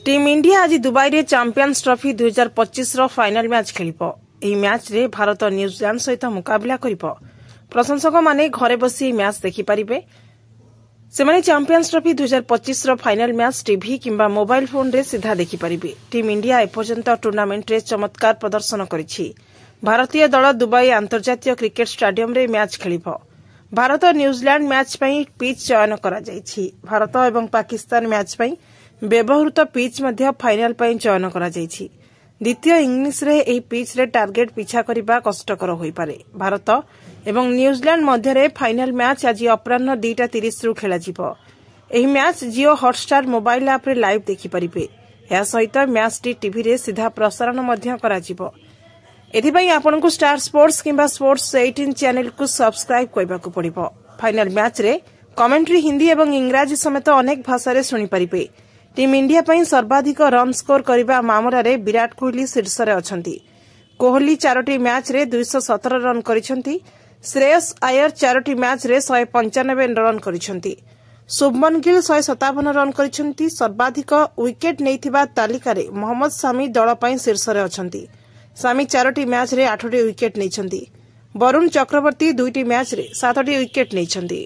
Team India आज Dubai रे champions Trophy 2025 रो फाइनल मैच खेलिबो। एही मैच रे भारत न्यूजीलैंड सहित मुकाबला करिबो। प्रशंसक माने घरे बसी मैच देखि परिबे। सेमाने चैंपियंस ट्रॉफी 2025 रो फाइनल मैच टीवी किंबा मोबाइल फोन रे सीधा देखि परिबे। टीम इंडिया एपर्यंत टूर्नामेंट रे चमत्कार प्रदर्शन करिछि। भारतीय दल दुबई अंतर्जातीय क्रिकेट स्टेडियम रे मैच खेलिबो। भारत न्यूजीलैंड मैच पई पिच चयन करा जायछि। भारत एवं पाकिस्तान मैच पई व्यवहृत पिच मध्य फाइनल पई चयन करा जायछि। द्वितीय इंग्लिश रे एही पिच रे टार्गेट पिछा करिबा कष्टकर होई पारे। भारत एवं न्यूजीलैंड मध्य रे फाइनल मैच आज अपराह्न 2:30 रु खेला जिवो। एही मैच जियो हॉटस्टार मोबाइल ऐप रे लाइव देखि परिबे। या सहित मैच टीवी रे सीधा प्रसारण मध्य करा जिवो। एथिपई आपनकु स्टार स्पोर्ट्स किंबा स्पोर्ट्स 18 चैनल को सब्सक्राइब करबाकू पड़िबो। फाइनल मैच रे कमेंट्री हिंदी एवं इंग्राजी समेत अनेक भाषा रे सुनि परिबे। टीम इंडिया पई सर्वाधिक रन स्कोर करिबा मामलारे विराट कोहली शीर्ष रे अछंती। कोहली 4टी मैच रे 217 रन करिसंती। श्रेयस अय्यर 4टी मैच रे 195 रन करिसंती। शुभमन गिल 157 रन करिसंती। सर्वाधिक विकेट नेइथिबा तालिका रे मोहम्मद सामी दल पई शीर्ष रे अछंती। सामी 4टी मैच रे 8टी विकेट नेइछंती। वरुण चक्रवर्ती 2टी मैच रे 7टी विकेट नेइछंती।